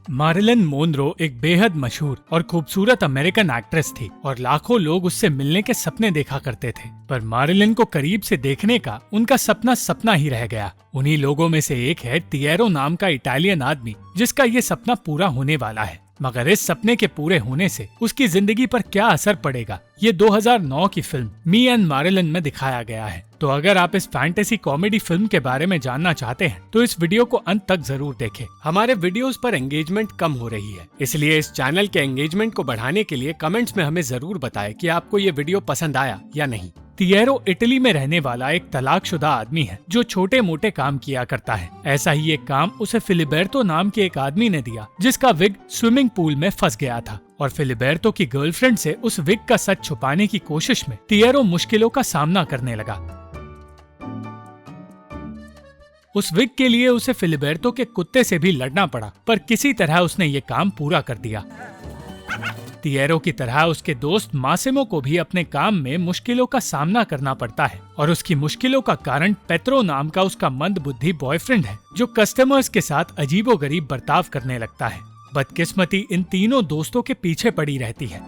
मारिलन Monro एक बेहद मशहूर और खूबसूरत अमेरिकन एक्ट्रेस थी और लाखों लोग उससे मिलने के सपने देखा करते थे। पर मारिलन को करीब से देखने का उनका सपना सपना ही रह गया। उन्हीं लोगों में से एक है तिएरो नाम का इटालियन आदमी, जिसका ये सपना पूरा होने वाला है। मगर इस सपने के पूरे होने से उसकी जिंदगी पर क्या असर पड़ेगा, ये 2009 की फिल्म मी एंड मारिलन में दिखाया गया है। तो अगर आप इस फैंटेसी कॉमेडी फिल्म के बारे में जानना चाहते हैं तो इस वीडियो को अंत तक जरूर देखें। हमारे वीडियोस पर एंगेजमेंट कम हो रही है, इसलिए इस चैनल के एंगेजमेंट को बढ़ाने के लिए कमेंट्स में हमें जरूर बताएं कि आपको ये वीडियो पसंद आया या नहीं। तिएरो इटली में रहने वाला एक तलाकशुदा आदमी है जो छोटे मोटे काम किया करता है। ऐसा ही एक काम उसे फिलिबर्तो नाम के एक आदमी ने दिया, जिसका विग स्विमिंग पूल में फंस गया था और फिलिबर्तो की गर्लफ्रेंड से उस विग का सच छुपाने की कोशिश में तिएरो मुश्किलों का सामना करने लगा। उस विग के लिए उसे फिलिबर्तो के कुत्ते से भी लड़ना पड़ा, पर किसी तरह उसने ये काम पूरा कर दिया। तिएरो की तरह उसके दोस्त मासिमो को भी अपने काम में मुश्किलों का सामना करना पड़ता है और उसकी मुश्किलों का कारण पेत्रो नाम का उसका मंदबुद्धि बॉयफ्रेंड है, जो कस्टमर्स के साथ अजीबोगरीब बर्ताव करने लगता है। बदकिस्मती इन तीनों दोस्तों के पीछे पड़ी रहती है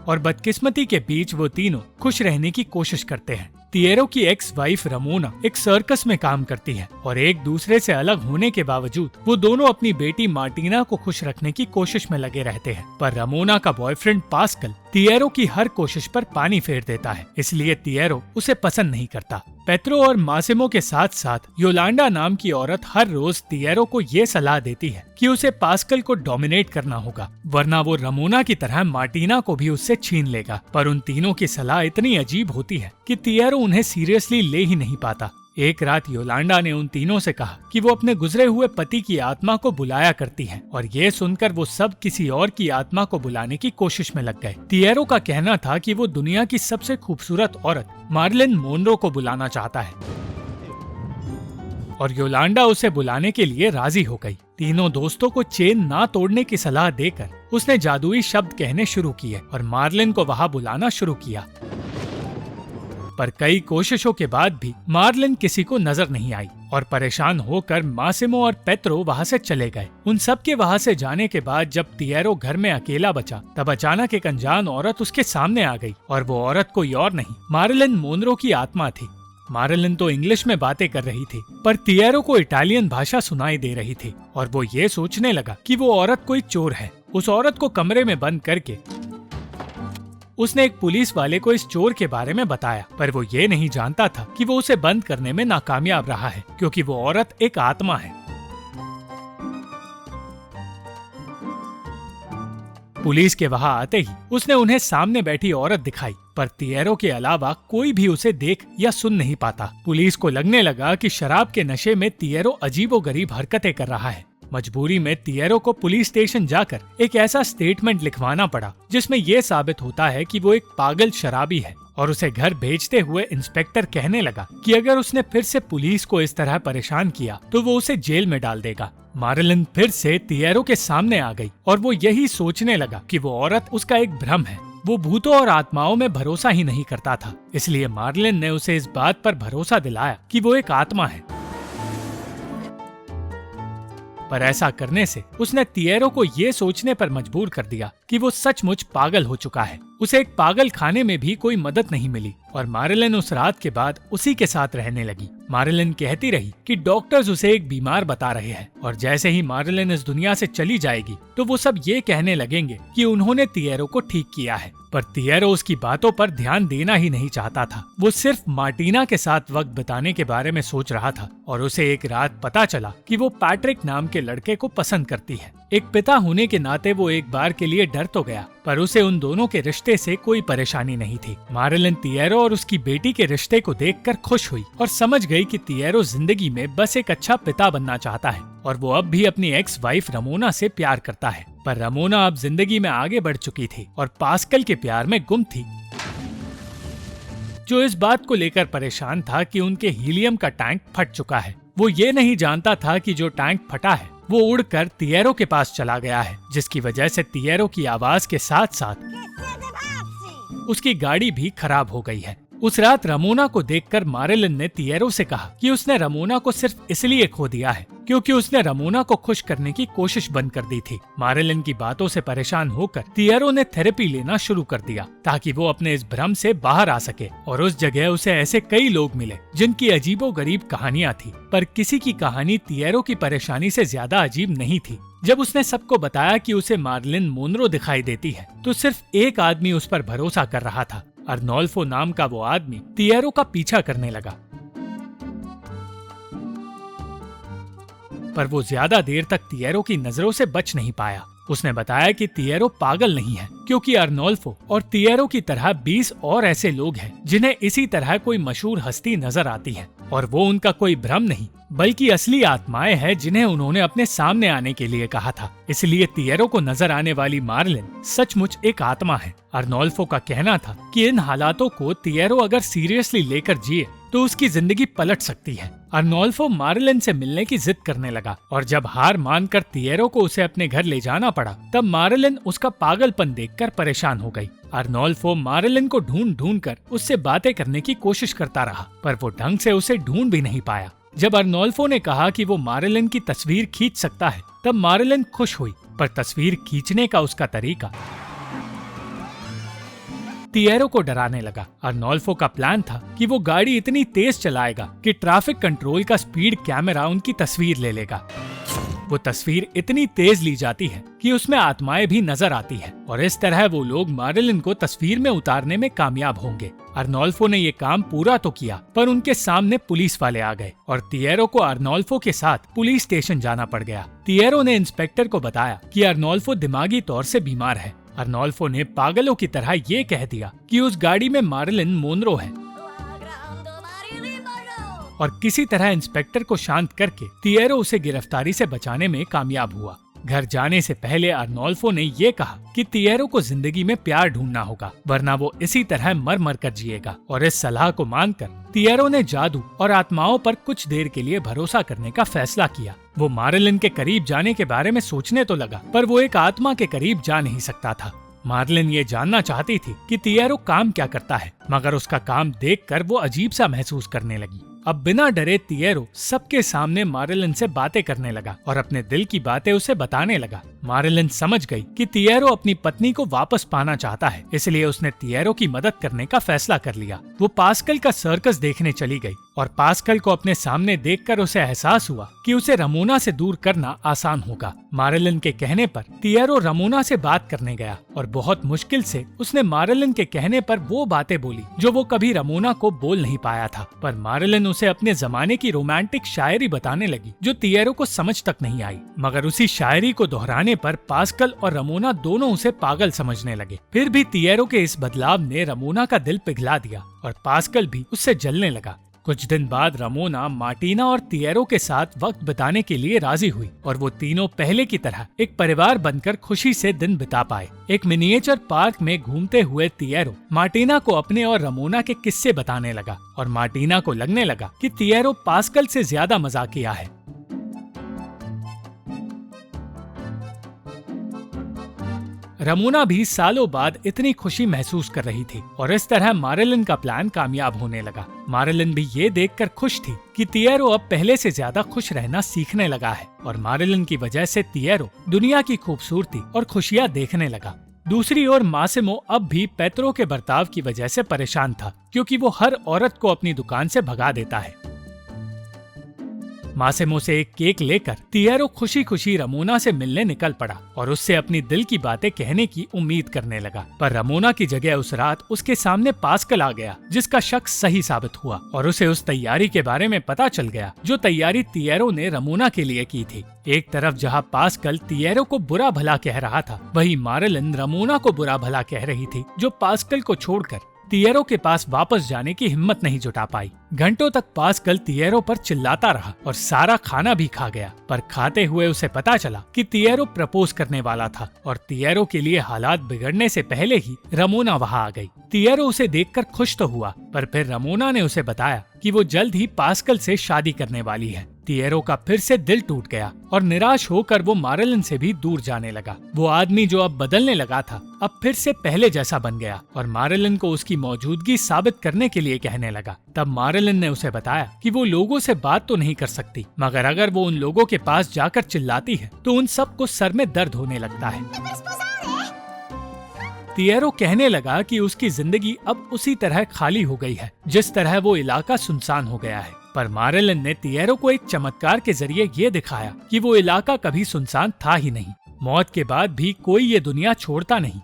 और बदकिस्मती के बीच वो तीनों खुश रहने की कोशिश करते हैं। तिएरो की एक्स वाइफ रमोना एक सर्कस में काम करती है और एक दूसरे से अलग होने के बावजूद वो दोनों अपनी बेटी मार्टिना को खुश रखने की कोशिश में लगे रहते हैं। पर रमोना का बॉयफ्रेंड पास्कल तिएरो की हर कोशिश पर पानी फेर देता है, इसलिए तिएरो उसे पसंद नहीं करता। पेत्रो और मासिमो के साथ साथ योलांडा नाम की औरत हर रोज तिएरो को ये सलाह देती है कि उसे पास्कल को डोमिनेट करना होगा, वरना वो रमोना की तरह मार्टिना को भी उससे छीन लेगा। पर उन तीनों की सलाह इतनी अजीब होती है कि तिएरो उन्हें सीरियसली ले ही नहीं पाता। एक रात योलांडा ने उन तीनों से कहा कि वो अपने गुजरे हुए पति की आत्मा को बुलाया करती हैं, और ये सुनकर वो सब किसी और की आत्मा को बुलाने की कोशिश में लग गए। तिएरो का कहना था कि वो दुनिया की सबसे खूबसूरत औरत मारिलन मोनरो को बुलाना चाहता है और योलांडा उसे बुलाने के लिए राजी हो गई। तीनों दोस्तों को चेन ना तोड़ने की सलाह देकर उसने जादुई शब्द कहने शुरू किए और मार्लिन को वहाँ बुलाना शुरू किया। पर कई कोशिशों के बाद भी मार्लिन किसी को नजर नहीं आई और परेशान होकर मासिमो और पेत्रो वहाँ से चले गए। उन सब के वहाँ से जाने के बाद जब तिएरो घर में अकेला बचा, तब अचानक एक अनजान औरत उसके सामने आ गई और वो औरत कोई और नहीं, मारिलन मोनरो की आत्मा थी। मारिलन तो इंग्लिश में बातें कर रही थी, पर तिएरो को इटालियन भाषा सुनाई दे रही थी और वो ये सोचने लगा कि वो औरत कोई चोर है। उस औरत को कमरे में बंद करके उसने एक पुलिस वाले को इस चोर के बारे में बताया, पर वो ये नहीं जानता था कि वो उसे बंद करने में नाकामयाब रहा है, क्योंकि वो औरत एक आत्मा है। पुलिस के वहाँ आते ही उसने उन्हें सामने बैठी औरत दिखाई, पर तिएरो के अलावा कोई भी उसे देख या सुन नहीं पाता। पुलिस को लगने लगा कि शराब के नशे में तिएरो अजीबोगरीब हरकतें कर रहा है। मजबूरी में तिएरो को पुलिस स्टेशन जाकर एक ऐसा स्टेटमेंट लिखवाना पड़ा जिसमें ये साबित होता है कि वो एक पागल शराबी है, और उसे घर भेजते हुए इंस्पेक्टर कहने लगा कि अगर उसने फिर से पुलिस को इस तरह परेशान किया तो वो उसे जेल में डाल देगा। मारिलन फिर से तिएरो के सामने आ गई और वो यही सोचने लगा कि वो औरत उसका एक भ्रम है। वो भूतों और आत्माओं में भरोसा ही नहीं करता था, इसलिए मारिलन ने उसे इस बात पर भरोसा दिलाया कि वो एक आत्मा है। पर ऐसा करने से उसने तिएरो को ये सोचने पर मजबूर कर दिया कि वो सचमुच पागल हो चुका है। उसे एक पागल खाने में भी कोई मदद नहीं मिली और मारिलन उस रात के बाद उसी के साथ रहने लगी। मारिलन कहती रही कि डॉक्टर्स उसे एक बीमार बता रहे हैं, और जैसे ही मारिलन इस दुनिया से चली जाएगी तो वो सब ये कहने लगेंगे कि उन्होंने तिएरो को ठीक किया है। पर तिएरो उसकी बातों पर ध्यान देना ही नहीं चाहता था। वो सिर्फ मार्टिना के साथ वक्त बिताने के बारे में सोच रहा था और उसे एक रात पता चला कि वो पैट्रिक नाम के लड़के को पसंद करती है। एक पिता होने के नाते वो एक बार के लिए डर तो गया, पर उसे उन दोनों के रिश्ते से कोई परेशानी नहीं थी। मारिलन तिएरो और उसकी बेटी के रिश्ते को देखकर खुश हुई और समझ गई कि तिएरो जिंदगी में बस एक अच्छा पिता बनना चाहता है और वो अब भी अपनी एक्स वाइफ रमोना से प्यार करता है। पर रमोना अब जिंदगी में आगे बढ़ चुकी थी और पास्कल के प्यार में गुम थी, जो इस बात को लेकर परेशान था कि उनके हीलियम का टैंक फट चुका है। वो ये नहीं जानता था कि जो टैंक फटा है वो उड़कर तिएरो के पास चला गया है, जिसकी वजह से तिएरो की आवाज के साथ साथ उसकी गाड़ी भी खराब हो गई है। उस रात रमोना को देखकर मारिलन ने तिएरो से कहा कि उसने रमोना को सिर्फ इसलिए खो दिया है क्योंकि उसने रमोना को खुश करने की कोशिश बंद कर दी थी। मारिलन की बातों से परेशान होकर तिएरो ने थेरेपी लेना शुरू कर दिया ताकि वो अपने इस भ्रम से बाहर आ सके, और उस जगह उसे ऐसे कई लोग मिले जिनकी अजीबोगरीब कहानियां थी, पर किसी की कहानी तिएरो की परेशानी से ज्यादा अजीब नहीं थी। जब उसने सबको बताया कि उसे मार्लिन मोनरो दिखाई देती है तो सिर्फ एक आदमी उस पर भरोसा कर रहा था। अर्नोल्फो नाम का वो आदमी तिएरो का पीछा करने लगा, पर वो ज्यादा देर तक तिएरो की नजरों से बच नहीं पाया। उसने बताया कि तिएरो पागल नहीं है क्योंकि अर्नोल्फो और तिएरो की तरह 20 और ऐसे लोग हैं जिन्हें इसी तरह कोई मशहूर हस्ती नजर आती है, और वो उनका कोई भ्रम नहीं बल्कि असली आत्माएं हैं जिन्हें उन्होंने अपने सामने आने के लिए कहा था। इसलिए तिएरो को नजर आने वाली मार्लिन सचमुच एक आत्मा है। अर्नोल्फो का कहना था कि इन हालातों को तिएरो अगर सीरियसली लेकर जिए तो उसकी जिंदगी पलट सकती है। अर्नोल्फो मार्लिन से मिलने की जिद करने लगा, और जब हार मानकर तिएरो को उसे अपने घर ले जाना पड़ा तब मार्लिन उसका पागलपन देखकर परेशान हो गई। अर्नोल्फो मार्लिन को ढूंढ ढूंढ कर उससे बातें करने की कोशिश करता रहा, पर वो ढंग से उसे ढूंढ भी नहीं पाया। जब अर्नोल्फो ने कहा कि वो मार्लिन की तस्वीर खींच सकता है तब मार्लिन खुश हुई, पर तस्वीर खींचने का उसका तरीका तिएरो को डराने लगा। अर्नोल्फो का प्लान था कि वो गाड़ी इतनी तेज चलाएगा कि ट्रैफिक कंट्रोल का स्पीड कैमरा उनकी तस्वीर ले लेगा। वो तस्वीर इतनी तेज ली जाती है कि उसमें आत्माएं भी नजर आती है, और इस तरह वो लोग मार्लिन को तस्वीर में उतारने में कामयाब होंगे। अर्नोल्फो ने ये काम पूरा तो किया, पर उनके सामने पुलिस वाले आ गए और तिएरो को अर्नोल्फो के साथ पुलिस स्टेशन जाना पड़ गया। तिएरो ने इंस्पेक्टर को बताया कि अर्नोल्फो दिमागी तौर से बीमार है। अर्नोल्फो ने पागलों की तरह ये कह दिया कि उस गाड़ी में मार्लिन मोनरो है, और किसी तरह इंस्पेक्टर को शांत करके तिएरो उसे गिरफ्तारी से बचाने में कामयाब हुआ। घर जाने से पहले अर्नोल्फो ने ये कहा कि तिएरो को जिंदगी में प्यार ढूंढना होगा, वरना वो इसी तरह मर मर कर जिएगा। और इस सलाह को मानकर तिएरो ने जादू और आत्माओं पर कुछ देर के लिए भरोसा करने का फैसला किया। वो मार्लिन के करीब जाने के बारे में सोचने तो लगा, पर वो एक आत्मा के करीब जा नहीं सकता था। मार्लिन ये जानना चाहती थी कि तिएरो काम क्या करता है, मगर उसका काम देखकर वो अजीब सा महसूस करने लगी। अब बिना डरे तिएरो सबके सामने मार्लिन से बातें करने लगा और अपने दिल की बातें उसे बताने लगा। मार्लिन समझ गई कि तिएरो अपनी पत्नी को वापस पाना चाहता है, इसलिए उसने तिएरो की मदद करने का फैसला कर लिया। वो पास्कल का सर्कस देखने चली गई, और पास्कल को अपने सामने देखकर उसे एहसास हुआ कि उसे रमोना से दूर करना आसान होगा। मार्लिन के कहने पर तिएरो रमोना से बात करने गया, और बहुत मुश्किल से उसने मार्लिन के कहने पर वो बातें बोली जो वो कभी रमोना को बोल नहीं पाया था। पर मार्लिन उसे अपने जमाने की रोमांटिक शायरी बताने लगी जो तिएरो को समझ तक नहीं आई, मगर उसी शायरी को दोहराने पर पास्कल और रमोना दोनों उसे पागल समझने लगे। फिर भी तिएरो के इस बदलाव ने रमोना का दिल पिघला दिया, और पास्कल भी उससे जलने लगा। कुछ दिन बाद रमोना, मार्टिना और तिएरो के साथ वक्त बिताने के लिए राजी हुई, और वो तीनों पहले की तरह एक परिवार बनकर खुशी से दिन बिता पाए। एक मिनिएचर पार्क में घूमते हुए तिएरो मार्टिना को अपने और रमोना के किस्से बताने लगा, और मार्टिना को लगने लगा कि तिएरो पास्कल से ज्यादा मजाकिया है। रमोना भी सालों बाद इतनी खुशी महसूस कर रही थी, और इस तरह मार्लिन का प्लान कामयाब होने लगा। मार्लिन भी ये देखकर खुश थी कि तिएरो अब पहले से ज्यादा खुश रहना सीखने लगा है, और मार्लिन की वजह से तिएरो दुनिया की खूबसूरती और खुशियाँ देखने लगा। दूसरी ओर मासिमो अब भी पेत्रो के बर्ताव की वजह से परेशान था, क्योंकि वो हर औरत को अपनी दुकान से भगा देता है। मासिमो से एक केक लेकर तिएरो खुशी खुशी रमोना से मिलने निकल पड़ा, और उससे अपनी दिल की बातें कहने की उम्मीद करने लगा। पर रमोना की जगह उस रात उसके सामने पास्कल आ गया, जिसका शक सही साबित हुआ, और उसे उस तैयारी के बारे में पता चल गया जो तैयारी तिएरो ने रमोना के लिए की थी। एक तरफ जहाँ पास्कल तिएरो को बुरा भला कह रहा था, वहीं मार्लिन रमोना को बुरा भला कह रही थी, जो पास्कल को छोड़कर तिएरो के पास वापस जाने की हिम्मत नहीं जुटा पाई। घंटों तक पास्कल तिएरो पर चिल्लाता रहा और सारा खाना भी खा गया, पर खाते हुए उसे पता चला कि तिएरो प्रपोज करने वाला था, और तिएरो के लिए हालात बिगड़ने से पहले ही रमोना वहां आ गई। तिएरो उसे देखकर खुश तो हुआ, पर फिर रमोना ने उसे बताया कि वो जल्द ही पास्कल से शादी करने वाली है। तिएरो का फिर से दिल टूट गया और निराश होकर वो मारेलिन से भी दूर जाने लगा। वो आदमी जो अब बदलने लगा था अब फिर से पहले जैसा बन गया और मारेलिन को उसकी मौजूदगी साबित करने के लिए कहने लगा। तब मारेलिन ने उसे बताया कि वो लोगों से बात तो नहीं कर सकती, मगर अगर वो उन लोगों के पास जाकर चिल्लाती है तो उन सबको सर में दर्द होने लगता है। तिएरो कहने लगा कि उसकी जिंदगी अब उसी तरह खाली हो गई है जिस तरह वो इलाका सुनसान हो गया है। पर मारेलिन ने तिएरो को एक चमत्कार के जरिए ये दिखाया कि वो इलाका कभी सुनसान था ही नहीं। मौत के बाद भी कोई ये दुनिया छोड़ता नहीं।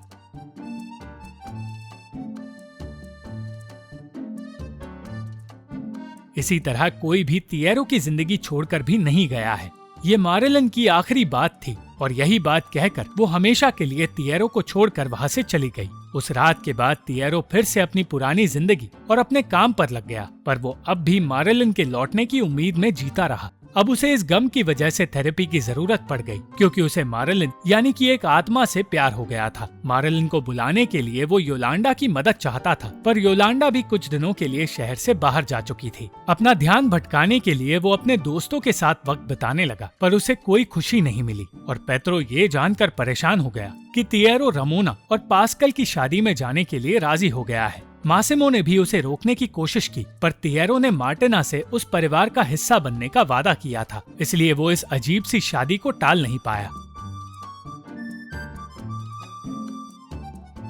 इसी तरह कोई भी तिएरो की जिंदगी छोड़कर भी नहीं गया है। ये मारेलिन की आखिरी बात थी और यही बात कहकर वो हमेशा के लिए तिएरो को छोड़कर वहाँ से चली गई। उस रात के बाद तिएरो फिर से अपनी पुरानी जिंदगी और अपने काम पर लग गया, पर वो अब भी मारेलिन के लौटने की उम्मीद में जीता रहा। अब उसे इस गम की वजह से थेरेपी की जरूरत पड़ गई, क्योंकि उसे मारेलिन यानी कि एक आत्मा से प्यार हो गया था। मारेलिन को बुलाने के लिए वो योलांडा की मदद चाहता था, पर योलांडा भी कुछ दिनों के लिए शहर से बाहर जा चुकी थी। अपना ध्यान भटकाने के लिए वो अपने दोस्तों के साथ वक्त बिताने लगा, पर उसे कोई खुशी नहीं मिली और पेत्रो ये जानकर परेशान हो गया कि तिएरो रमोना और पास्कल की शादी में जाने के लिए राजी हो गया है। मासिमो ने भी उसे रोकने की कोशिश की, पर तिएरो ने मार्टिना से उस परिवार का हिस्सा बनने का वादा किया था, इसलिए वो इस अजीब सी शादी को टाल नहीं पाया।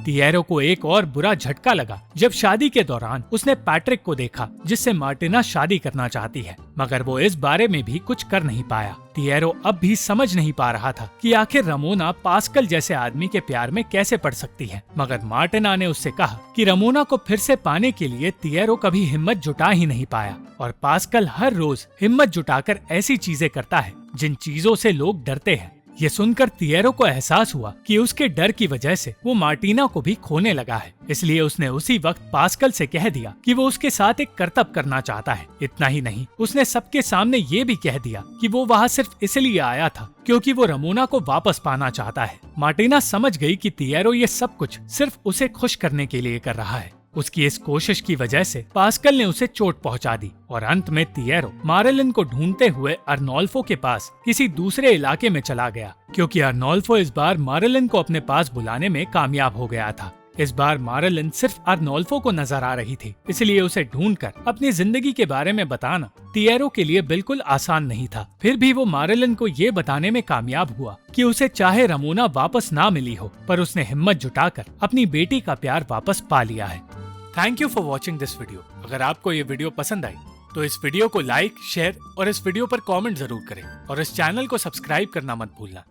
तिएरो को एक और बुरा झटका लगा जब शादी के दौरान उसने पैट्रिक को देखा, जिससे मार्टिना शादी करना चाहती है, मगर वो इस बारे में भी कुछ कर नहीं पाया। तिएरो अब भी समझ नहीं पा रहा था कि आखिर रमोना पास्कल जैसे आदमी के प्यार में कैसे पड़ सकती है, मगर मार्टिना ने उससे कहा कि रमोना को फिर से पाने के लिए तिएरो कभी हिम्मत जुटा ही नहीं पाया और पास्कल हर रोज हिम्मत जुटाकर ऐसी चीजें करता है जिन चीजों से लोग डरते हैं। ये सुनकर तिएरो को एहसास हुआ कि उसके डर की वजह से वो मार्टिना को भी खोने लगा है, इसलिए उसने उसी वक्त पास्कल से कह दिया कि वो उसके साथ एक करतब करना चाहता है। इतना ही नहीं, उसने सबके सामने ये भी कह दिया कि वो वहाँ सिर्फ इसलिए आया था क्योंकि वो रमोना को वापस पाना चाहता है। मार्टिना समझ गई कि तिएरो ये सब कुछ सिर्फ उसे खुश करने के लिए कर रहा है। उसकी इस कोशिश की वजह से पास्कल ने उसे चोट पहुंचा दी और अंत में तिएरो मारेलिन को ढूंढते हुए अर्नोल्फो के पास किसी दूसरे इलाके में चला गया, क्योंकि अर्नोल्फो इस बार मारेलिन को अपने पास बुलाने में कामयाब हो गया था। इस बार मारेलिन सिर्फ अर्नोल्फो को नजर आ रही थी, इसलिए उसे ढूंढकर अपनी जिंदगी के बारे में बताना तिएरो के लिए बिल्कुल आसान नहीं था। फिर भी वो मारेलिन को ये बताने में कामयाब हुआ कि उसे चाहे रमोना वापस ना मिली हो, पर उसने हिम्मत जुटाकर अपनी बेटी का प्यार वापस पा लिया है। Thank you for watching this video. अगर आपको ये वीडियो पसंद आई तो इस वीडियो को लाइक, शेयर और इस वीडियो पर कमेंट जरूर करें और इस चैनल को सब्सक्राइब करना मत भूलना।